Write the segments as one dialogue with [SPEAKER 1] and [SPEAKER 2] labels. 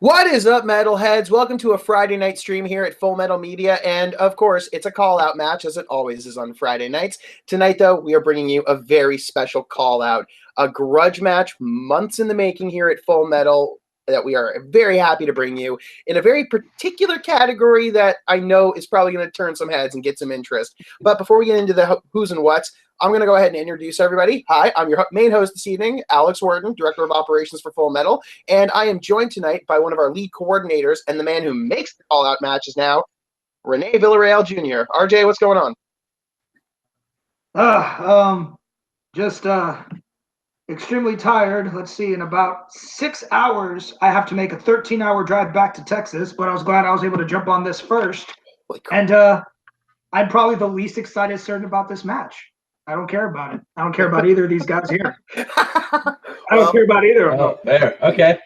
[SPEAKER 1] What is up, metalheads? Welcome to a Friday night stream here at Full Metal Media, and of course, it's a call-out match, as it always is on Friday nights. Tonight, though, we are bringing you a very special call-out, a grudge match, months in the making here at Full Metal, that we are very happy to bring you in a very particular category that I know is probably going to turn some heads and get some interest. But before we get into the who's and whats, I'm going to go ahead and introduce everybody. Hi, I'm your main host this evening, Alex Worden, Director of Operations for Full Metal, and I am joined tonight by one of our lead coordinators and the man who makes the call-out matches now, Rene Villarreal Jr. RJ, what's going on?
[SPEAKER 2] Just extremely tired. Let's see, in about 6 hours, I have to make a 13-hour drive back to Texas, but I was glad I was able to jump on this first. And I'm probably the least excited certain about this match. I don't care about it. I don't care about either of these guys here. I don't care about either of them.
[SPEAKER 3] Oh, there. Okay.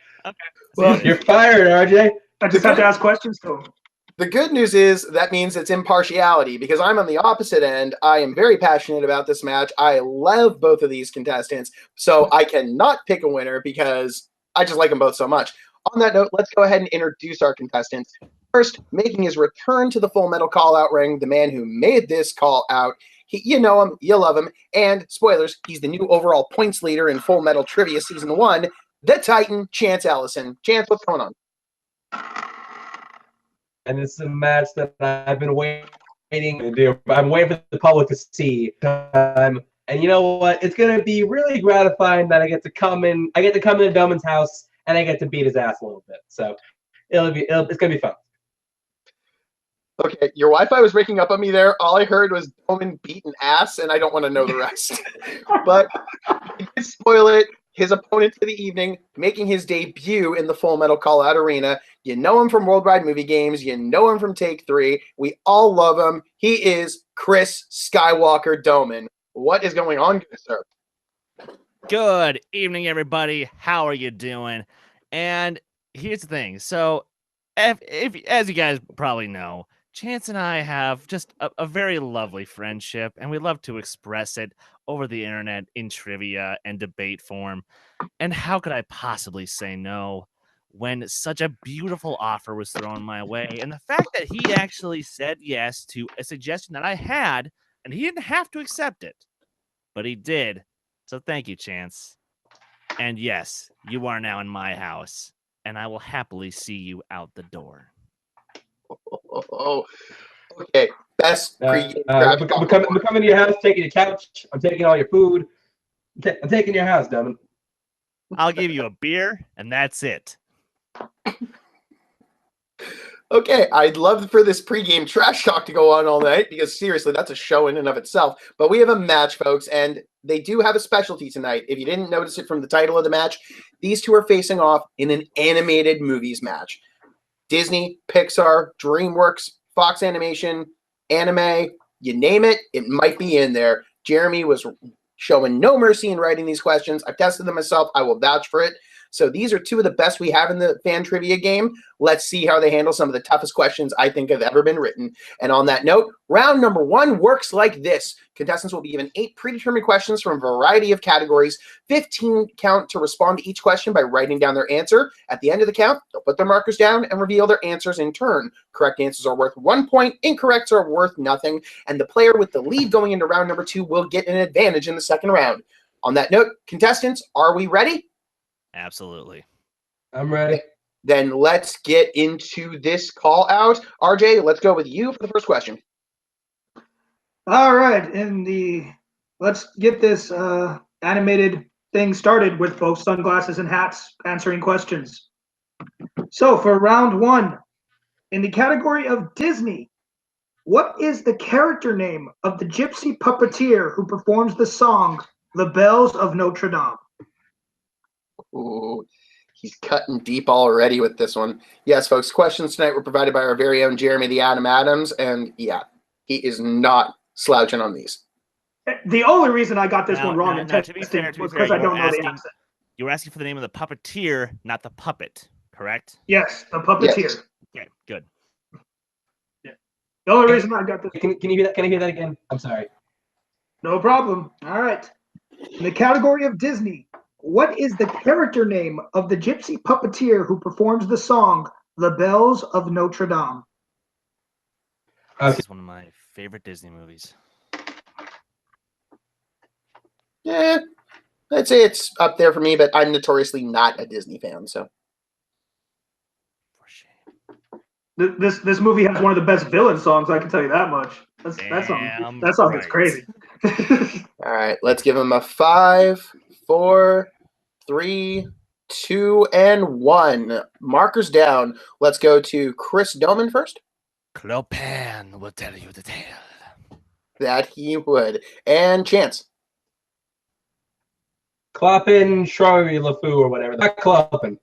[SPEAKER 1] Well,
[SPEAKER 3] you're fired, RJ.
[SPEAKER 2] I just have to ask questions to them.
[SPEAKER 1] The good news is that means it's impartiality, because I'm on the opposite end. I am very passionate about this match. I love both of these contestants, so I cannot pick a winner because I just like them both so much. On that note, let's go ahead and introduce our contestants. First, making his return to the Full Metal call-out ring, the man who made this call-out. You know him, you love him, and spoilers, he's the new overall points leader in Full Metal Trivia Season 1, the Titan, Chance Ellison. Chance, what's going on?
[SPEAKER 3] And it's a match that I've been waiting to do. I'm waiting for the public to see. And you know what? It's going to be really gratifying that I get to come into Domen's house and I get to beat his ass a little bit. So it's going to be fun.
[SPEAKER 1] Okay, your Wi-Fi was breaking up on me there. All I heard was Dohmen beating ass, and I don't want to know the rest. But he did spoil it. His opponent for the evening, making his debut in the Full Metal Call-Out Arena. You know him from Worldwide Movie Games. You know him from Take 3. We all love him. He is Chris Skywalker Dohmen. What is going on, good sir?
[SPEAKER 4] Good evening, everybody. How are you doing? And here's the thing. So, if as you guys probably know, Chance and I have just a very lovely friendship, and we love to express it over the internet in trivia and debate form. And how could I possibly say no when such a beautiful offer was thrown my way? And the fact that he actually said yes to a suggestion that I had, and he didn't have to accept it, but he did. So thank you, Chance. And yes, you are now in my house, and I will happily see you out the door.
[SPEAKER 1] Oh, okay. Best
[SPEAKER 3] I'm coming to your house, taking your couch. I'm taking all your food. I'm taking your house, Domen.
[SPEAKER 4] I'll give you a beer, and that's it.
[SPEAKER 1] Okay, I'd love for this pregame trash talk to go on all night, because seriously, that's a show in and of itself. But we have a match, folks, and they do have a specialty tonight. If you didn't notice it from the title of the match, these two are facing off in an animated movies match. Disney, Pixar, DreamWorks, Fox Animation, anime, you name it, it might be in there. Jeremy was showing no mercy in writing these questions. I've tested them myself. I will vouch for it. So these are two of the best we have in the fan trivia game. Let's see how they handle some of the toughest questions I think have ever been written. And on that note, round number 1 works like this. Contestants will be given 8 predetermined questions from a variety of categories. 15 count to respond to each question by writing down their answer. At the end of the count, they'll put their markers down and reveal their answers in turn. Correct answers are worth 1 point. Incorrects are worth nothing. And the player with the lead going into round number 2 will get an advantage in the second round. On that note, contestants, are we ready?
[SPEAKER 4] Absolutely.
[SPEAKER 3] I'm ready.
[SPEAKER 1] Then let's get into this call out. RJ, let's go with you for the first question.
[SPEAKER 2] All right, let's get this animated thing started with both sunglasses and hats answering questions. So for round 1, in the category of Disney, what is the character name of the gypsy puppeteer who performs the song The Bells of Notre Dame?
[SPEAKER 1] Ooh, he's cutting deep already with this one. Yes, folks, questions tonight were provided by our very own Jeremy the Adam Adams, and yeah, he is not slouching on these.
[SPEAKER 2] The only reason I got this one wrong in
[SPEAKER 4] to be fair,
[SPEAKER 2] was because I don't know the accent.
[SPEAKER 4] You were asking for the name of the puppeteer, not the puppet, correct?
[SPEAKER 2] Yes, the puppeteer.
[SPEAKER 1] Yes.
[SPEAKER 4] Okay, good.
[SPEAKER 2] Yeah. The only reason I got this.
[SPEAKER 3] Can you hear that? Can I hear that again? I'm sorry.
[SPEAKER 2] No problem. All right. In the category of Disney, What is the character name of the gypsy puppeteer who performs the song "The Bells of Notre Dame"?
[SPEAKER 4] This
[SPEAKER 3] Okay.
[SPEAKER 4] is one of my favorite Disney movies.
[SPEAKER 1] Yeah, I'd say it's up there for me, but I'm notoriously not a Disney fan, so.
[SPEAKER 4] For shame.
[SPEAKER 2] This movie has one of the best villain songs. I can tell you that much. That song is
[SPEAKER 4] right.
[SPEAKER 2] crazy.
[SPEAKER 1] All right, let's give him a 5, 4, 3, 2, and 1. Markers down. Let's go to Chris Dohmen first.
[SPEAKER 4] Clopin will tell you the tale.
[SPEAKER 1] That he would. And Chance.
[SPEAKER 3] Cloppin, Strawberry LeFou, or whatever. Not Cloppin.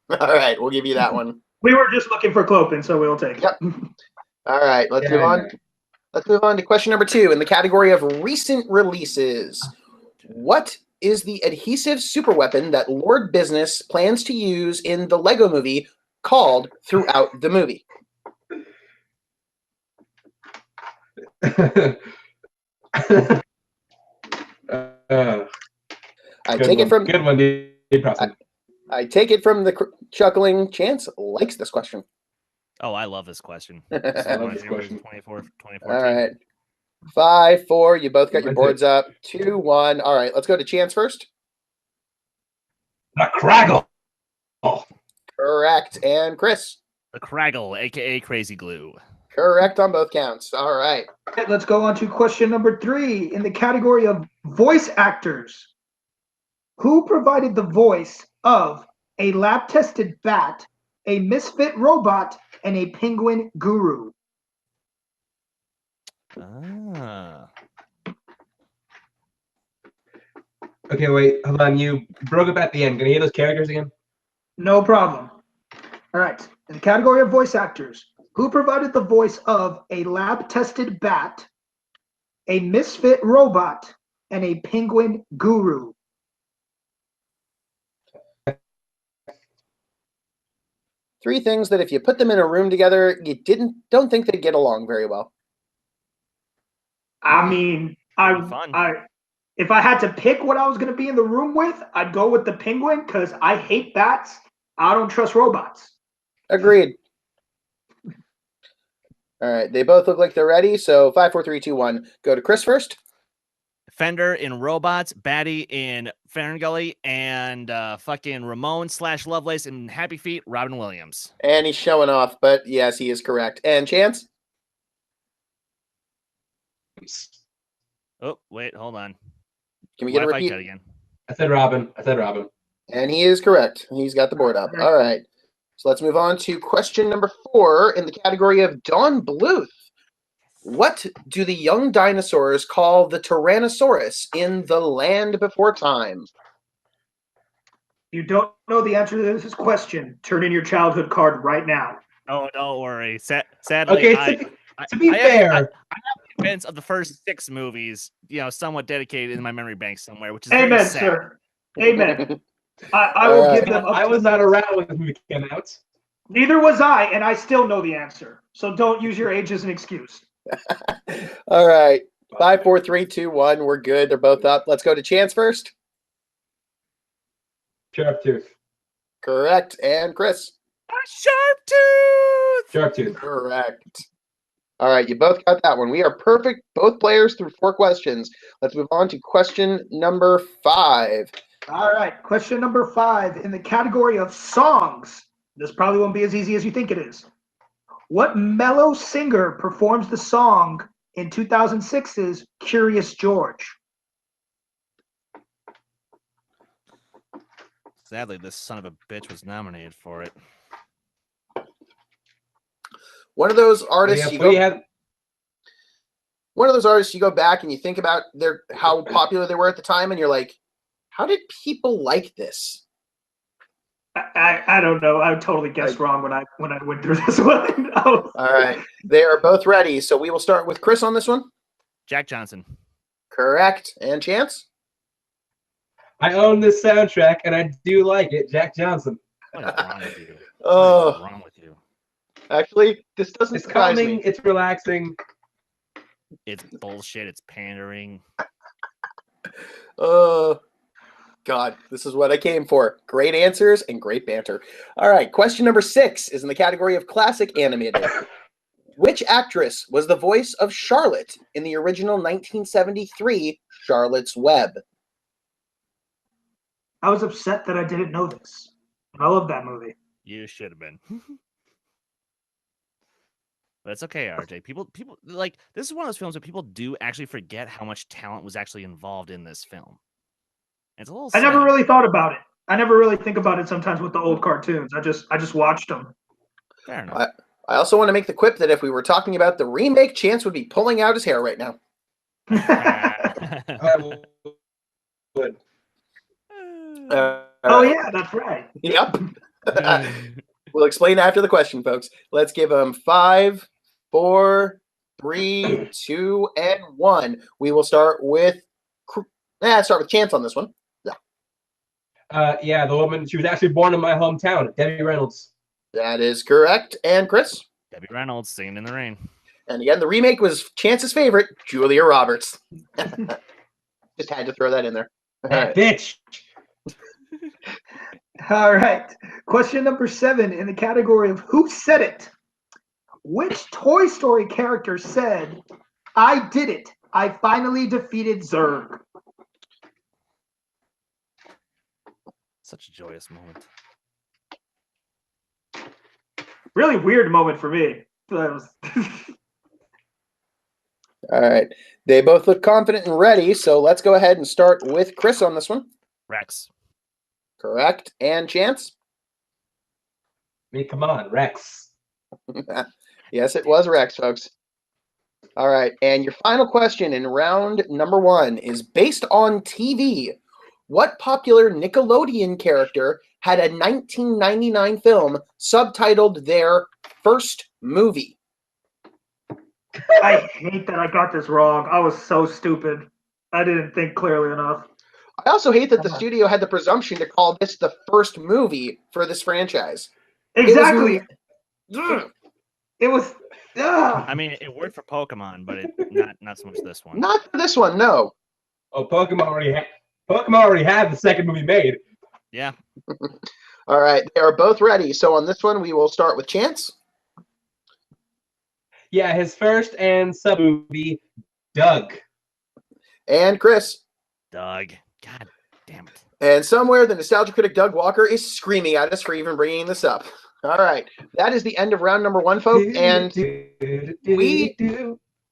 [SPEAKER 1] All right, we'll give you that one.
[SPEAKER 2] We were just looking for Clopin, so we'll take it.
[SPEAKER 1] Yep. All right, let's
[SPEAKER 3] Yeah,
[SPEAKER 1] move on.
[SPEAKER 3] yeah.
[SPEAKER 1] Let's move on to question number 2 in the category of recent releases. What is the adhesive superweapon that Lord Business plans to use in the Lego movie called throughout the movie? I take it from
[SPEAKER 3] good one, Dave Preston.
[SPEAKER 1] I take it from the chuckling Chance likes this question.
[SPEAKER 4] Oh, I love this question.
[SPEAKER 1] All
[SPEAKER 4] This is one of
[SPEAKER 3] love
[SPEAKER 4] my
[SPEAKER 3] this
[SPEAKER 4] favorites
[SPEAKER 3] question.
[SPEAKER 4] of 2014.
[SPEAKER 1] right. 5, 4. You both got your
[SPEAKER 3] Mine too.
[SPEAKER 1] boards up. 2, 1. All right, let's go to Chance first.
[SPEAKER 3] The Craggle.
[SPEAKER 1] Correct. And Chris.
[SPEAKER 4] The Craggle, aka Crazy Glue.
[SPEAKER 1] Correct on both counts. All right.
[SPEAKER 2] Let's go on to question number 3 in the category of voice actors. Who provided the voice of a lab-tested bat, a misfit robot, and a penguin guru?
[SPEAKER 4] Ah.
[SPEAKER 3] Okay, wait, hold on. You broke up at the end. Can you hear those characters again?
[SPEAKER 2] No problem. All right. In the category of voice actors, who provided the voice of a lab-tested bat, a misfit robot, and a penguin guru?
[SPEAKER 1] Three things that if you put them in a room together, you don't think they'd get along very well.
[SPEAKER 2] I mean,
[SPEAKER 4] Fun.
[SPEAKER 2] if I had to pick what I was going to be in the room with, I'd go with the penguin because I hate bats. I don't trust robots.
[SPEAKER 1] Agreed. All right. They both look like they're ready. So 5, 4, 3, 2, 1. Go to Chris first.
[SPEAKER 4] Fender in Robots, Batty in Ferngully, and fucking Ramon / Lovelace in Happy Feet, Robin Williams.
[SPEAKER 1] And he's showing off, but yes, he is correct. And Chance?
[SPEAKER 4] Oh, wait, hold on.
[SPEAKER 1] Can we get a
[SPEAKER 4] Wi-Fi
[SPEAKER 1] repeat?
[SPEAKER 4] cut again.
[SPEAKER 3] I said Robin.
[SPEAKER 1] And he is correct. He's got the board up. All right. So let's move on to question number 4 in the category of Don Bluth. What do the young dinosaurs call the Tyrannosaurus in The Land Before Time?
[SPEAKER 2] If you don't know the answer to this question, turn in your childhood card right now.
[SPEAKER 4] Oh, don't worry. Sadly,
[SPEAKER 3] Okay, to be fair,
[SPEAKER 4] I have the events of the first 6 movies, somewhat dedicated in my memory bank somewhere, which is very
[SPEAKER 2] Amen,
[SPEAKER 4] sad.
[SPEAKER 2] sir. Amen. I will give them.
[SPEAKER 3] I was not around when the movie came out.
[SPEAKER 2] Neither was I, and I still know the answer. So don't use your age as an excuse.
[SPEAKER 1] All right. 5, 4, 3, 2, 1. We're good. They're both up. Let's go to Chance first.
[SPEAKER 3] Sharp Tooth.
[SPEAKER 1] Correct. And Chris.
[SPEAKER 4] Sharp Tooth!
[SPEAKER 3] Sharp Tooth.
[SPEAKER 1] Correct. All right. You both got that one. We are perfect. Both players through 4 questions. Let's move on to question number 5.
[SPEAKER 2] All right. Question number 5 in the category of songs. This probably won't be as easy as you think it is. What mellow singer performs the song in 2006's Curious George?
[SPEAKER 4] Sadly, this son of a bitch was nominated for it.
[SPEAKER 1] One of those artists one of those artists you go back and you think about how popular they were at the time, and you're like, how did people like this?
[SPEAKER 2] I don't know. I totally guessed wrong when I went through this one.
[SPEAKER 1] All right. They are both ready. So we will start with Chris on this one.
[SPEAKER 4] Jack Johnson.
[SPEAKER 1] Correct. And Chance?
[SPEAKER 3] I own this soundtrack and I do like it. Jack Johnson.
[SPEAKER 4] What is wrong with you?
[SPEAKER 1] Oh,
[SPEAKER 4] What is wrong with you?
[SPEAKER 1] actually, this doesn't
[SPEAKER 3] It's
[SPEAKER 1] surprise
[SPEAKER 3] calming.
[SPEAKER 1] me.
[SPEAKER 3] It's relaxing.
[SPEAKER 4] It's bullshit. It's pandering.
[SPEAKER 1] 'cause God, this is what I came for. Great answers and great banter. All right, question number 6 is in the category of classic animated. Which actress was the voice of Charlotte in the original 1973 Charlotte's Web?
[SPEAKER 2] I was upset that I didn't know this. I love that movie.
[SPEAKER 4] You should have been. But it's okay, RJ. People like this is one of those films where people do actually forget how much talent was actually involved in this film. It's a little
[SPEAKER 2] I never
[SPEAKER 4] sad.
[SPEAKER 2] really thought about it. I never really think about it sometimes with the old cartoons. I just watched them.
[SPEAKER 4] Fair enough.
[SPEAKER 1] I also want to make the quip that if we were talking about the remake, Chance would be pulling out his hair right now.
[SPEAKER 3] I would.
[SPEAKER 2] Oh yeah, that's right.
[SPEAKER 1] Yep. We'll explain after the question, folks. Let's give them 5, 4, 3, 2, and 1. We will start with Chance on this one.
[SPEAKER 3] Yeah, the woman, she was actually born in my hometown, Debbie Reynolds.
[SPEAKER 1] That is correct. And Chris?
[SPEAKER 4] Debbie Reynolds singing in the rain.
[SPEAKER 1] And again, the remake was Chance's favorite, Julia Roberts. Just had to throw that in there.
[SPEAKER 3] That bitch.
[SPEAKER 2] All right. Question number 7 in the category of Who Said It? Which Toy Story character said, "I did it. I finally defeated Zurg"?
[SPEAKER 4] Such a joyous moment.
[SPEAKER 2] Really weird moment for me.
[SPEAKER 1] All right. They both look confident and ready, so let's go ahead and start with Chris on this one.
[SPEAKER 4] Rex.
[SPEAKER 1] Correct. And Chance?
[SPEAKER 3] I mean, come on, Rex.
[SPEAKER 1] Yes, it was Rex, folks. All right. And your final question in round number 1 is based on TV. What popular Nickelodeon character had a 1999 film subtitled their first movie?
[SPEAKER 2] I hate that I got this wrong. I was so stupid. I didn't think clearly enough.
[SPEAKER 1] I also hate that the studio had the presumption to call this the first movie for this franchise.
[SPEAKER 2] Exactly. It was.
[SPEAKER 4] I mean, it worked for Pokemon, but not so much this one.
[SPEAKER 1] Not for this one, no.
[SPEAKER 3] Oh, Pokemon already had the second movie made.
[SPEAKER 4] Yeah.
[SPEAKER 1] All right, they are both ready. So on this one, we will start with Chance.
[SPEAKER 3] Yeah, his first and sub movie, Doug.
[SPEAKER 1] And Chris.
[SPEAKER 4] Doug. God damn it.
[SPEAKER 1] And somewhere the nostalgia critic Doug Walker is screaming at us for even bringing this up. All right, that is the end of round number 1, folks. And we,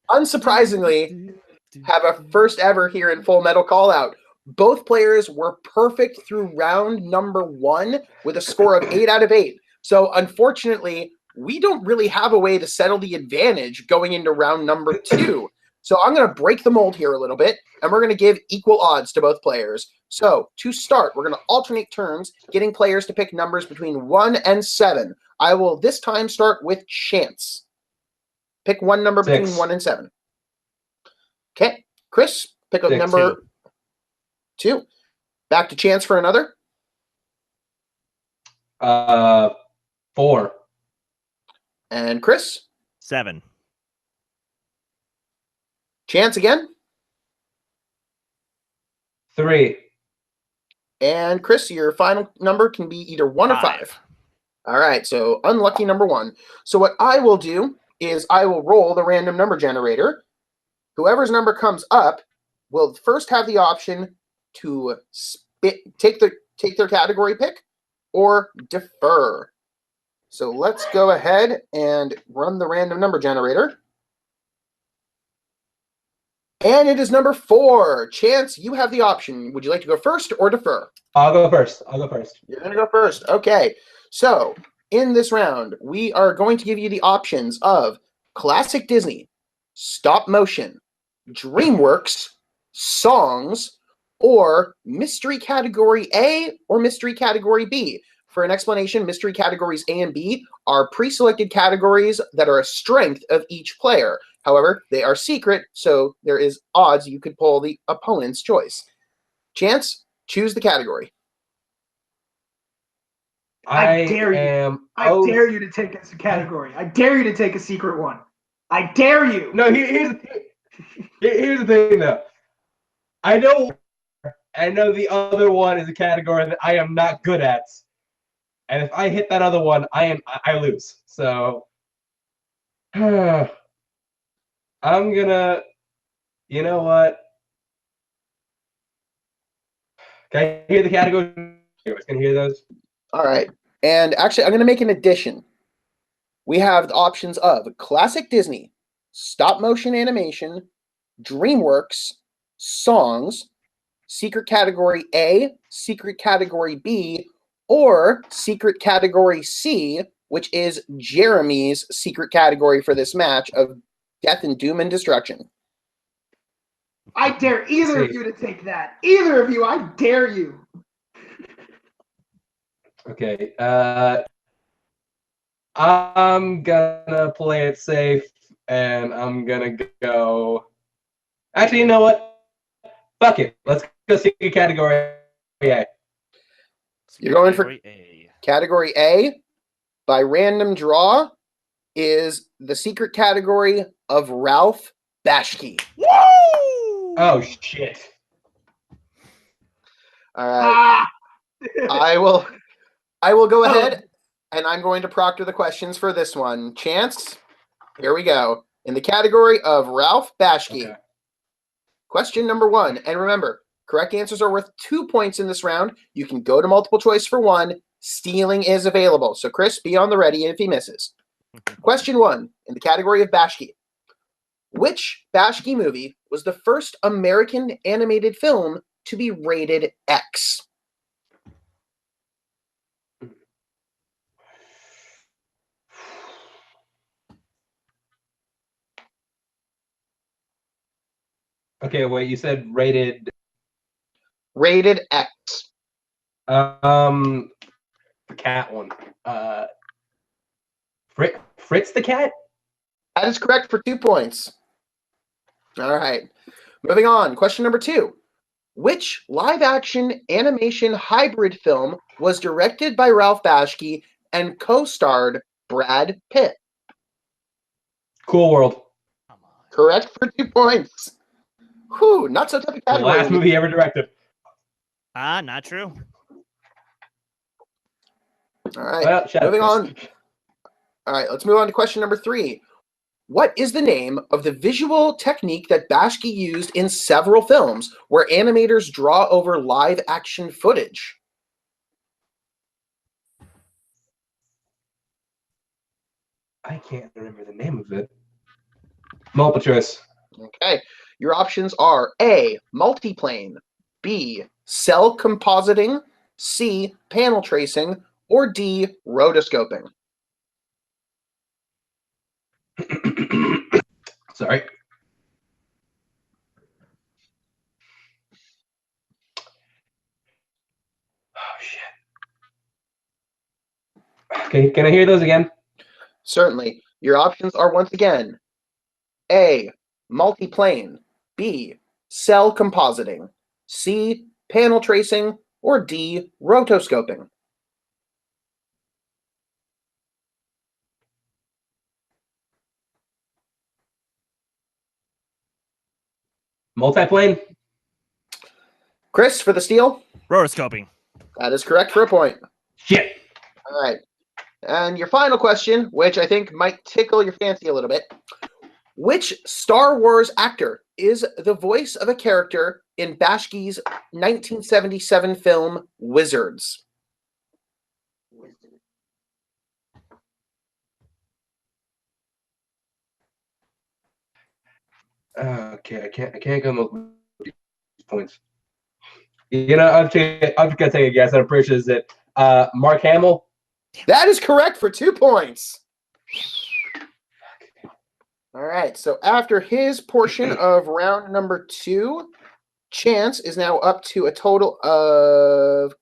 [SPEAKER 1] unsurprisingly, have a first ever here in Full Metal Call Out. Both players were perfect through round number 1 with a score of 8 out of 8. So unfortunately, we don't really have a way to settle the advantage going into round number 2. So I'm going to break the mold here a little bit, and we're going to give equal odds to both players. So to start, we're going to alternate turns, getting players to pick numbers between 1 and 7. I will this time start with Chance. Pick one number
[SPEAKER 3] 6.
[SPEAKER 1] between 1 and 7. Okay. Chris, pick a number 2. Back to Chance for another.
[SPEAKER 3] 4.
[SPEAKER 1] And Chris.
[SPEAKER 4] 7.
[SPEAKER 1] Chance again.
[SPEAKER 3] 3.
[SPEAKER 1] And Chris, your final number can be either 1 or 5. All right, so unlucky number 1. So what I will do is I will roll the random number generator. Whoever's number comes up will first have the option to take their category pick or defer. So let's go ahead and run the random number generator. And it is number 4. Chance, you have the option. Would you like to go first or defer?
[SPEAKER 3] I'll go first.
[SPEAKER 1] You're going to go first. Okay. So in this round, we are going to give you the options of classic Disney, stop motion, DreamWorks, songs, or mystery category A or mystery category B. For an explanation, mystery categories A and B are pre-selected categories that are a strength of each player. However, they are secret, so there is odds you could pull the opponent's choice. Chance, choose the category.
[SPEAKER 2] I dare you to take a category. I dare you to take a secret one. I dare you.
[SPEAKER 3] No, here's the thing, though. I know, I know the other one is a category that I am not good at. And if I hit that other one, I lose. So I'm gonna, you know what? Can I hear the category? Can I hear those?
[SPEAKER 1] All right. And actually, I'm going to make an addition. We have the options of classic Disney, stop motion animation, DreamWorks, songs, secret category A, secret category B, or secret category C, which is Jeremy's secret category for this match of death and doom and destruction.
[SPEAKER 2] I dare either of you to take that. Either of you, I dare you.
[SPEAKER 3] Okay. I'm gonna play it safe, and I'm gonna go. Actually, you know what? Fuck it. Let's go secret category A.
[SPEAKER 1] You're going for
[SPEAKER 4] Category A.
[SPEAKER 1] Category A, by random draw, is the secret category of Ralph Bashki.
[SPEAKER 4] Woo!
[SPEAKER 3] Oh shit.
[SPEAKER 1] All right. I will go
[SPEAKER 2] Oh.
[SPEAKER 1] ahead and I'm going to proctor the questions for this one. Chance, here we go. In the category of Ralph Bashki.
[SPEAKER 3] Okay.
[SPEAKER 1] Question number 1. And remember, correct answers are worth 2 points in this round. You can go to multiple choice for 1. Stealing is available. So Chris, be on the ready if he misses. Question 1. In the category of Bashki. Which Bashki movie was the first American animated film to be rated X?
[SPEAKER 3] Okay, wait. You said rated.
[SPEAKER 1] Rated X.
[SPEAKER 3] The cat one. Fritz the cat.
[SPEAKER 1] That is correct for 2 points. All right. Moving on. Question number 2. Which live-action animation hybrid film was directed by Ralph Bashki and co-starred Brad Pitt?
[SPEAKER 3] Cool World.
[SPEAKER 4] Come on.
[SPEAKER 1] Correct for 2 points. Whew, not so tough a
[SPEAKER 3] The
[SPEAKER 1] category.
[SPEAKER 3] last movie ever directed.
[SPEAKER 4] Not true.
[SPEAKER 1] All right.
[SPEAKER 3] Well, shut up,
[SPEAKER 1] Moving
[SPEAKER 3] Chris.
[SPEAKER 1] on. All right, let's move on to question number 3. What is the name of the visual technique that Bashki used in several films where animators draw over live action footage?
[SPEAKER 3] I can't remember the name of it. Multiple choice.
[SPEAKER 1] Okay. Your options are A, multiplane, B, cell compositing, C, panel tracing, or D, rotoscoping.
[SPEAKER 3] Sorry. Oh shit. Can I hear those again?
[SPEAKER 1] Certainly. Your options are once again A, multiplane, B, cell compositing, C, panel tracing, or D, rotoscoping.
[SPEAKER 3] Multiplane.
[SPEAKER 1] Chris, for the steal?
[SPEAKER 4] Rotoscoping.
[SPEAKER 1] That is correct for a point.
[SPEAKER 3] Shit.
[SPEAKER 1] All right. And your final question, which I think might tickle your fancy a little bit. Which Star Wars actor is the voice of a character in Bashki's 1977 film Wizards?
[SPEAKER 3] Okay, I can't come up with these points. You know, I'm just gonna take a guess. I'm pretty sure it's it. Mark Hamill.
[SPEAKER 1] That is correct for 2 points. All right. So after his portion of round number 2, Chance is now up to a total of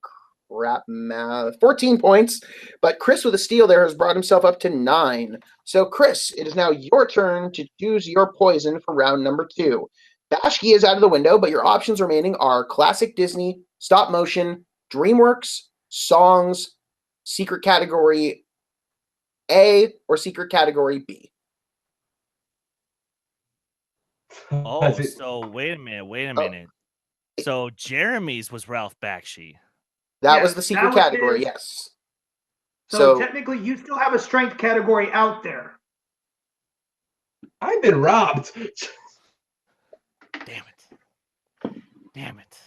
[SPEAKER 1] 14 points. But Chris with a steal there has brought himself up to 9. So Chris, it is now your turn to choose your poison for round number 2. Bashki is out of the window, but your options remaining are classic Disney, stop motion, DreamWorks, songs, secret category A, or secret category B.
[SPEAKER 4] Oh, so wait a minute.
[SPEAKER 1] Oh.
[SPEAKER 4] So Jeremy's was Ralph Bakshi.
[SPEAKER 1] That
[SPEAKER 2] Yes,
[SPEAKER 1] was the secret
[SPEAKER 2] that was
[SPEAKER 1] category,
[SPEAKER 2] his.
[SPEAKER 1] yes.
[SPEAKER 2] So technically, you still have a strength category out there.
[SPEAKER 3] I've been robbed.
[SPEAKER 4] Damn it.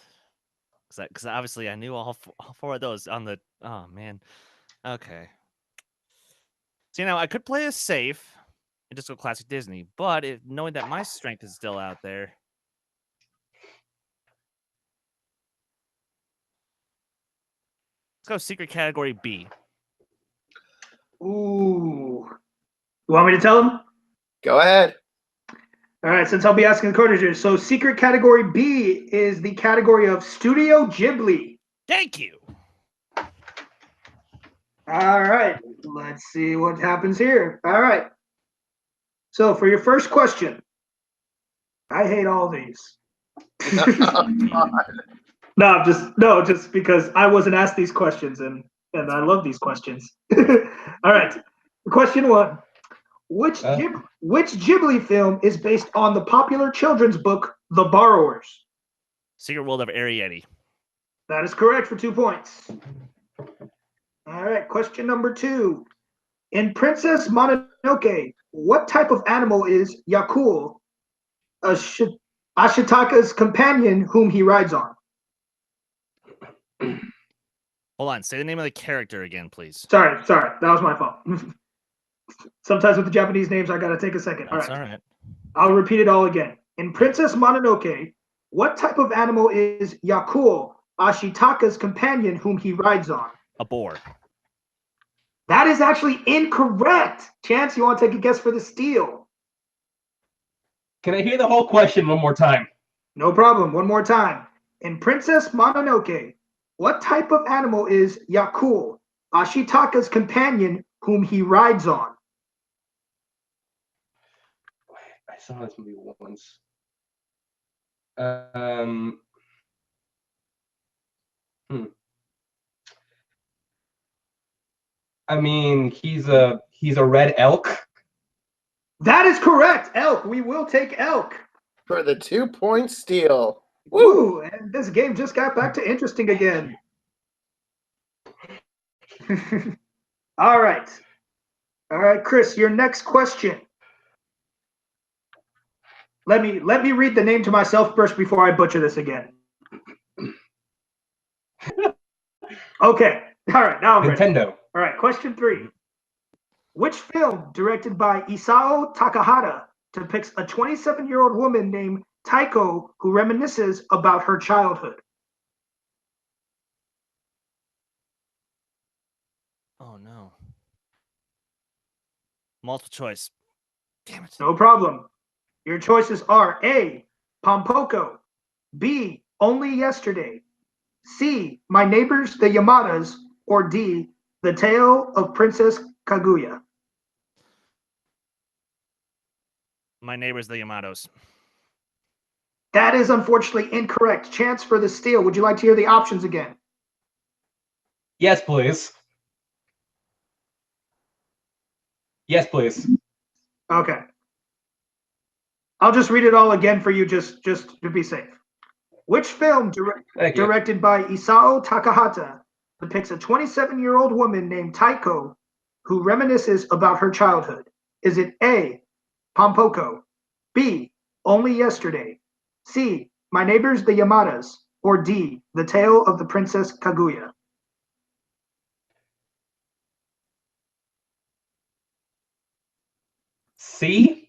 [SPEAKER 4] Because obviously I knew all four of those on the. Oh man. Okay. So I could play it safe and just go classic Disney, but knowing that my strength is still out there. Let's go secret category B.
[SPEAKER 2] Ooh. You want me to tell him?
[SPEAKER 1] Go ahead.
[SPEAKER 2] All right, since I'll be asking the coordinators. So secret category B is the category of Studio Ghibli.
[SPEAKER 4] Thank you.
[SPEAKER 2] All right, let's see what happens here. All right. So for your first question, I hate all these. Just because I wasn't asked these questions and I love these questions. All right. Question 1. Which Ghibli film is based on the popular children's book The Borrowers?
[SPEAKER 4] Secret World of Arrietty.
[SPEAKER 2] That is correct for 2 points. All right, question number 2. In Princess Mononoke, what type of animal is Yakul, Ashitaka's companion whom he rides on?
[SPEAKER 4] Hold on. Say the name of the character again, please.
[SPEAKER 2] Sorry. That was my fault. Sometimes with the Japanese names, I got to take a second.
[SPEAKER 4] That's all right.
[SPEAKER 2] I'll repeat it all again. In Princess Mononoke, what type of animal is Yakul, Ashitaka's companion whom he rides on?
[SPEAKER 4] A boar.
[SPEAKER 2] That is actually incorrect. Chance, you want to take a guess for the steal?
[SPEAKER 3] Can I hear the whole question one more time?
[SPEAKER 2] No problem. One more time. In Princess Mononoke, what type of animal is Yakul, Ashitaka's companion whom he rides on?
[SPEAKER 3] I saw this movie once. I mean, he's a red elk.
[SPEAKER 2] That is correct. Elk. We will take elk.
[SPEAKER 1] For the 2-point steal.
[SPEAKER 2] Woo! And this game just got back to interesting again. All right, Chris, your next question. Let me read the name to myself first before I butcher this again. Okay. All right, now I'm ready.
[SPEAKER 3] Nintendo.
[SPEAKER 2] All right, question 3. Which film directed by Isao Takahata depicts a 27-year-old woman named Taiko who reminisces about her childhood?
[SPEAKER 4] Oh no. Multiple choice. Damn it.
[SPEAKER 2] No problem. Your choices are A, Pompoko, B, Only Yesterday, C, My Neighbors the Yamadas, or D, The Tale of Princess Kaguya.
[SPEAKER 4] My Neighbors the Yamatos.
[SPEAKER 2] That is unfortunately incorrect. Chance for the steal. Would you like to hear the options again?
[SPEAKER 3] Yes, please. Yes, please.
[SPEAKER 2] Okay. I'll just read it all again for you just to be safe. Which film directed by Isao Takahata depicts a 27-year-old woman named Taiko who reminisces about her childhood? Is it A, Pompoko, B, Only Yesterday, C, My Neighbors the Yamadas, or D, The Tale of the Princess Kaguya?
[SPEAKER 3] C?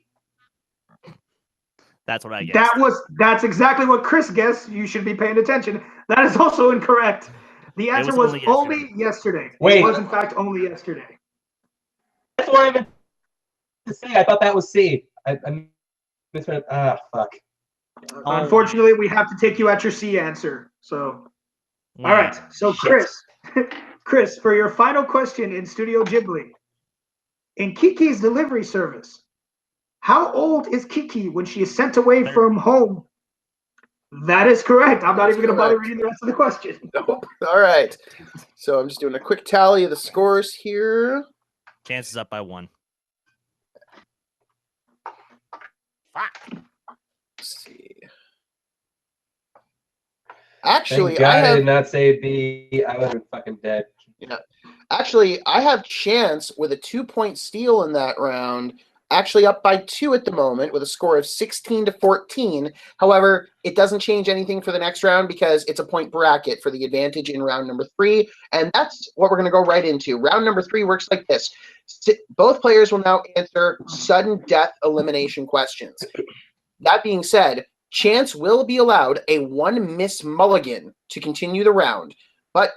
[SPEAKER 4] That's what I guessed.
[SPEAKER 2] That's exactly what Chris guessed. You should be paying attention. That is also incorrect. The answer was Only Yesterday.
[SPEAKER 3] Wait.
[SPEAKER 2] It was in fact Only Yesterday.
[SPEAKER 3] That's what I meant to say. I thought that was C. I misread. Fuck.
[SPEAKER 2] Unfortunately, we have to take you at your C answer. So, all right. So, Chris, for your final question in Studio Ghibli, in Kiki's delivery service, how old is Kiki when she is sent away from home? That is correct. I'm not even going to bother reading the rest of the question.
[SPEAKER 1] Nope. All right. So I'm just doing a quick tally of the scores here.
[SPEAKER 4] Chance is up by 1. Fuck.
[SPEAKER 1] Let's see. Actually,
[SPEAKER 3] Thank God I
[SPEAKER 1] have
[SPEAKER 3] did not say B. I would have been fucking dead.
[SPEAKER 1] Yeah. Actually, I have Chance with a 2-point steal in that round, actually up by 2 at the moment with a score of 16-14. However, it doesn't change anything for the next round because it's a point bracket for the advantage in round number 3. And that's what we're going to go right into. Round number 3 works like this. Both players will now answer sudden death elimination questions. That being said, Chance will be allowed a 1 miss mulligan to continue the round. But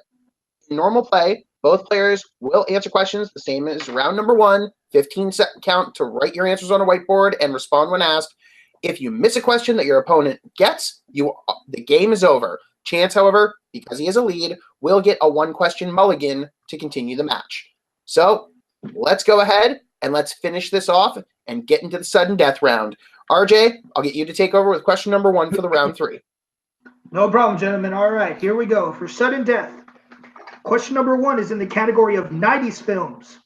[SPEAKER 1] normal play, both players will answer questions the same as round number 1, 15-second count to write your answers on a whiteboard and respond when asked. If you miss a question that your opponent gets, the game is over. Chance, however, because he has a lead, will get a 1-question mulligan to continue the match. So let's go ahead and let's finish this off and get into the sudden death round. RJ, I'll get you to take over with question number 1 for the round 3.
[SPEAKER 2] No problem, gentlemen. All right, here we go. For sudden death, question number 1 is in the category of 90s films.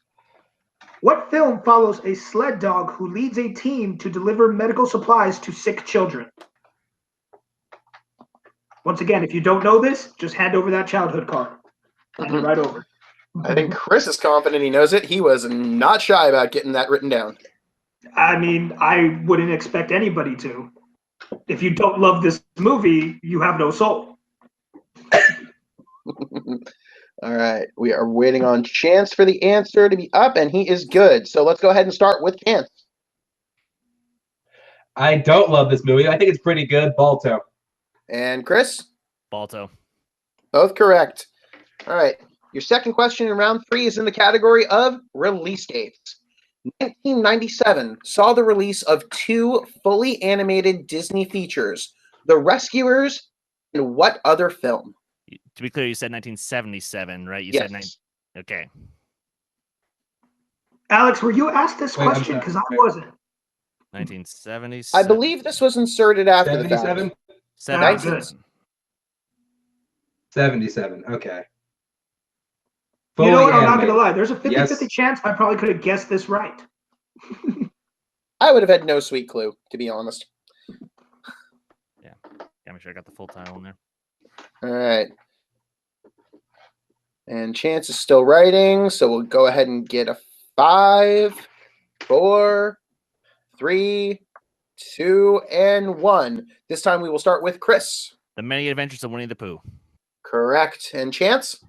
[SPEAKER 2] What film follows a sled dog who leads a team to deliver medical supplies to sick children? Once again, if you don't know this, just hand over that childhood card. Hand it right over.
[SPEAKER 1] I think Chris is confident he knows it. He was not shy about getting that written down.
[SPEAKER 2] I mean, I wouldn't expect anybody to. If you don't love this movie, you have no soul.
[SPEAKER 1] All right. We are waiting on Chance for the answer to be up, and he is good. So let's go ahead and start with Chance.
[SPEAKER 3] I don't love this movie. I think it's pretty good. Balto.
[SPEAKER 1] And Chris?
[SPEAKER 4] Balto.
[SPEAKER 1] Both correct. All right. Your second question in round 3 is in the category of release dates. 1997 saw the release of 2 fully animated Disney features, The Rescuers and what other film?
[SPEAKER 4] To be clear, you said 1977, right? You
[SPEAKER 1] Yes.
[SPEAKER 4] said Okay.
[SPEAKER 2] Alex, were you asked this
[SPEAKER 3] Wait, I'm
[SPEAKER 2] question?
[SPEAKER 3] sorry.
[SPEAKER 2] Because I wasn't.
[SPEAKER 4] 1977.
[SPEAKER 1] I believe this was inserted after the
[SPEAKER 3] 77?
[SPEAKER 1] fact.
[SPEAKER 4] 77.
[SPEAKER 3] 77. Okay.
[SPEAKER 2] You know what? I'm not
[SPEAKER 3] animated.
[SPEAKER 2] going to lie. There's a 50-50
[SPEAKER 3] Yes.
[SPEAKER 2] chance I probably could have guessed this right.
[SPEAKER 1] I would have had no sweet clue, to be honest.
[SPEAKER 4] Yeah, make sure I got the full title in there.
[SPEAKER 1] All right. And Chance is still writing, so we'll go ahead and get a 5, 4, 3, 2, and 1. This time we will start with Chris.
[SPEAKER 4] The Many Adventures of Winnie the Pooh.
[SPEAKER 1] Correct. And Chance?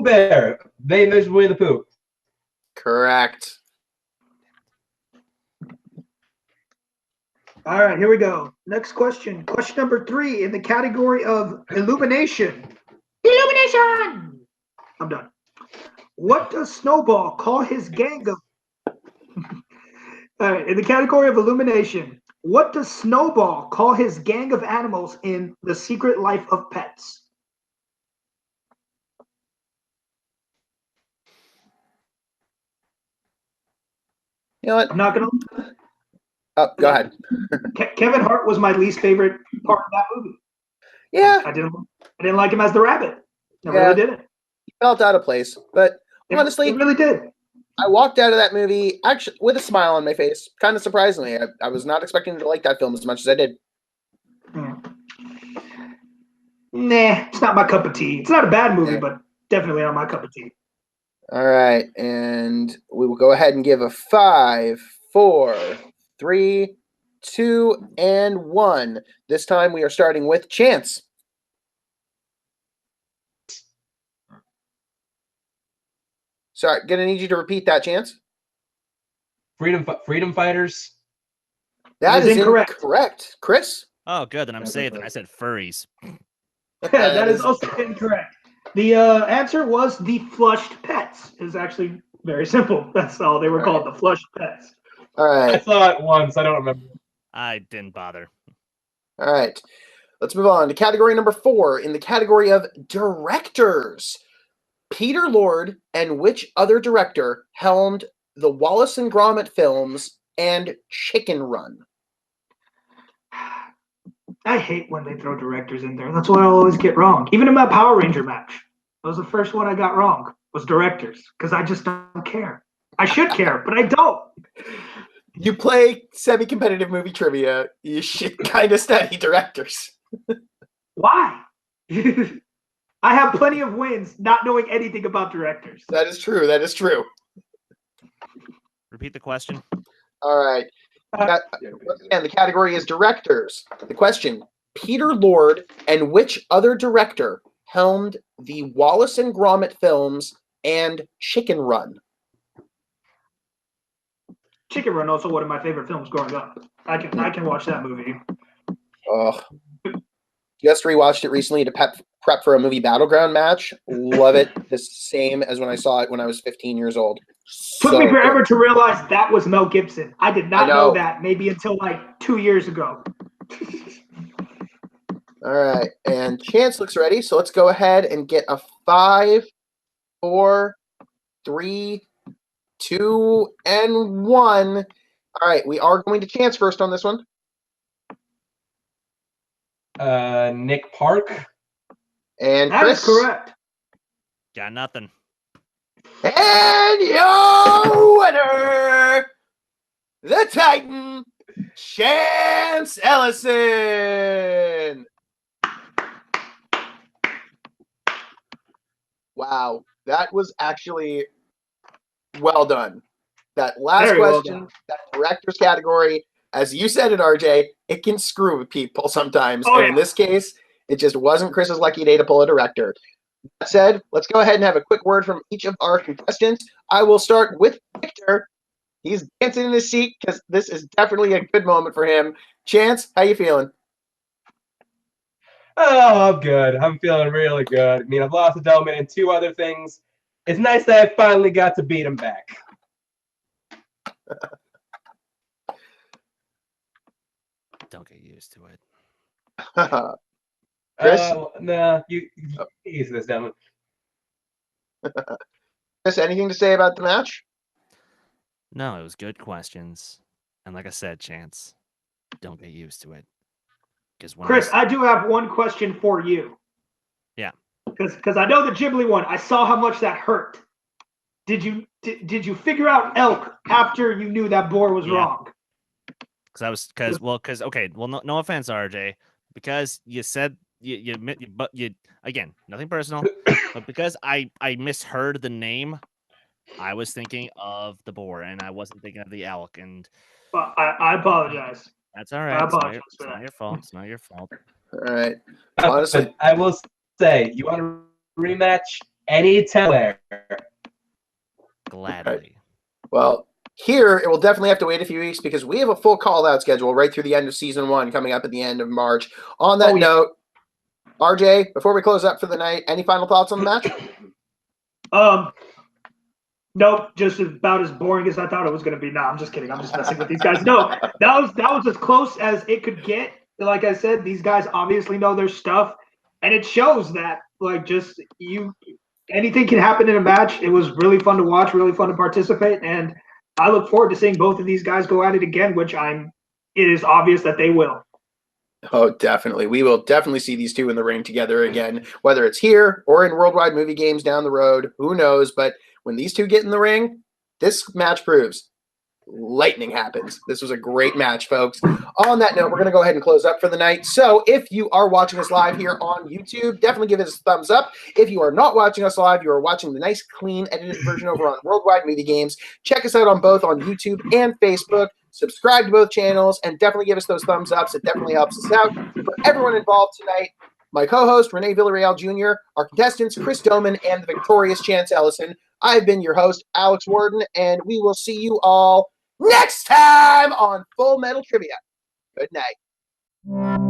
[SPEAKER 3] Bear. They mentioned Winnie the Pooh.
[SPEAKER 1] Correct.
[SPEAKER 2] All right, here we go. Next question. Question number 3 in the category of Illumination. Illumination! I'm done. What does Snowball call his gang of... All right, in the category of Illumination, what does Snowball call his gang of animals in The Secret Life of Pets?
[SPEAKER 1] You know what?
[SPEAKER 2] I'm not going to...
[SPEAKER 1] Oh, go ahead.
[SPEAKER 2] Kevin Hart was my least favorite part of that movie.
[SPEAKER 1] Yeah,
[SPEAKER 2] I didn't like him as the rabbit. I
[SPEAKER 1] Yeah.
[SPEAKER 2] really didn't.
[SPEAKER 1] he felt out of place. But honestly,
[SPEAKER 2] it really did.
[SPEAKER 1] I walked out of that movie actually with a smile on my face, kind of surprisingly. I was not expecting to like that film as much as I did.
[SPEAKER 2] Nah, it's not my cup of tea. It's not a bad movie,
[SPEAKER 1] Yeah.
[SPEAKER 2] but definitely not my cup of tea.
[SPEAKER 1] All right, and we will go ahead and give a 5, 4, 3, 2, and 1. This time we are starting with Chance. Sorry, gonna need you to repeat that, Chance.
[SPEAKER 3] Freedom Fighters.
[SPEAKER 1] That
[SPEAKER 2] is
[SPEAKER 1] is
[SPEAKER 2] incorrect.
[SPEAKER 1] incorrect. Chris?
[SPEAKER 4] Oh, good. Then I'm safe. Then I said furries.
[SPEAKER 2] That is also incorrect. The answer was the flushed pets. Is actually very simple. That's all they were called, the flushed pets.
[SPEAKER 1] All
[SPEAKER 3] I
[SPEAKER 1] right.
[SPEAKER 3] saw it once. I don't remember.
[SPEAKER 4] I didn't bother.
[SPEAKER 1] All right. Let's move on to category number 4 in the category of directors. Peter Lord and which other director helmed the Wallace and Gromit films and Chicken Run?
[SPEAKER 2] I hate when they throw directors in there. That's what I always get wrong. Even in my Power Ranger match, that was the first one I got wrong, was directors, because I just don't care. I should care, but I don't.
[SPEAKER 1] You play semi-competitive movie trivia, you should kind of study directors.
[SPEAKER 2] Why? I have plenty of wins not knowing anything about directors.
[SPEAKER 1] That is true. That is true.
[SPEAKER 4] Repeat the question.
[SPEAKER 1] All right. Once again, the category is directors. The question: Peter Lord and which other director helmed the Wallace and Gromit films and Chicken Run?
[SPEAKER 2] Chicken Run, also one of my favorite films growing up. I can watch that movie.
[SPEAKER 1] Oh, just rewatched it recently to prep for a movie Battleground match. Love it the same as when I saw it when I was 15 years old.
[SPEAKER 2] Took me forever to realize that was Mel Gibson. I did not know that maybe until like 2 years ago.
[SPEAKER 1] All right, and Chance looks ready, so let's go ahead and get a 5, 4, 3, 2, and 1. All right, we are going to Chance first on this one.
[SPEAKER 3] Nick Park.
[SPEAKER 1] And
[SPEAKER 2] that
[SPEAKER 1] Chris?
[SPEAKER 2] is correct.
[SPEAKER 4] Got nothing.
[SPEAKER 1] And your winner, the Titan, Chance Ellison. Wow, that was actually well done. That last
[SPEAKER 2] Very well
[SPEAKER 1] question,
[SPEAKER 2] done.
[SPEAKER 1] that director's category, as you said it, RJ, it can screw with people sometimes.
[SPEAKER 2] Oh,
[SPEAKER 1] and
[SPEAKER 2] yeah.
[SPEAKER 1] in this case, it just wasn't Chris's lucky day to pull a director. That said, let's go ahead and have a quick word from each of our contestants. I will start with Victor. He's dancing in his seat because this is definitely a good moment for him. Chance, how you feeling?
[SPEAKER 3] Oh, I'm good. I'm feeling really good. I mean, I've lost to Dohmen and 2 other things. It's nice that I finally got to beat him back.
[SPEAKER 4] Don't get used to it.
[SPEAKER 1] Chris?
[SPEAKER 3] No, you ease this down.
[SPEAKER 1] Chris, anything to say about the match?
[SPEAKER 4] No, it was good questions. And like I said, Chance, don't get used to it. Because when
[SPEAKER 2] Chris, I do have one question for you.
[SPEAKER 4] Yeah.
[SPEAKER 2] Because I know the Ghibli one. I saw how much that hurt. Did you figure out elk after you knew that boar was wrong?
[SPEAKER 4] No offense, RJ, because you said you again, nothing personal, but because I misheard the name, I was thinking of the boar and I wasn't thinking of the elk, and
[SPEAKER 2] I apologize.
[SPEAKER 4] that's all right.
[SPEAKER 2] I
[SPEAKER 4] It's not
[SPEAKER 2] apologize for
[SPEAKER 4] your
[SPEAKER 2] that.
[SPEAKER 4] fault. It's not your fault.
[SPEAKER 1] All right. Honestly,
[SPEAKER 3] I will say, you want to rematch anytime.
[SPEAKER 4] Gladly.
[SPEAKER 1] Right. Well, here it will definitely have to wait a few weeks because we have a full call-out schedule right through the end of season 1 coming up at the end of March. On that note, RJ, before we close up for the night, any final thoughts on the match?
[SPEAKER 2] Nope, just about as boring as I thought it was going to be. No, I'm just kidding. I'm just messing with these guys. No, that was as close as it could get. Like I said, these guys obviously know their stuff, and it shows that anything can happen in a match. It was really fun to watch, really fun to participate, and I look forward to seeing both of these guys go at it again, which it is obvious that they will.
[SPEAKER 1] Oh, definitely. We will definitely see these two in the ring together again, whether it's here or in Worldwide Movie Games down the road. Who knows? But when these two get in the ring, this match proves lightning happens. This was a great match, folks. On that note, we're going to go ahead and close up for the night. So if you are watching us live here on YouTube, definitely give us a thumbs up. If you are not watching us live, you are watching the nice, clean, edited version over on Worldwide Movie Games. Check us out on both on YouTube and Facebook. Subscribe to both channels and definitely give us those thumbs ups. It definitely helps us out. For everyone involved tonight, my co-host, Rene Villarreal Jr., our contestants, Chris Dohmen, and the victorious Chance Ellison, I've been your host, Alex Worden, and we will see you all next time on Full Metal Trivia. Good night.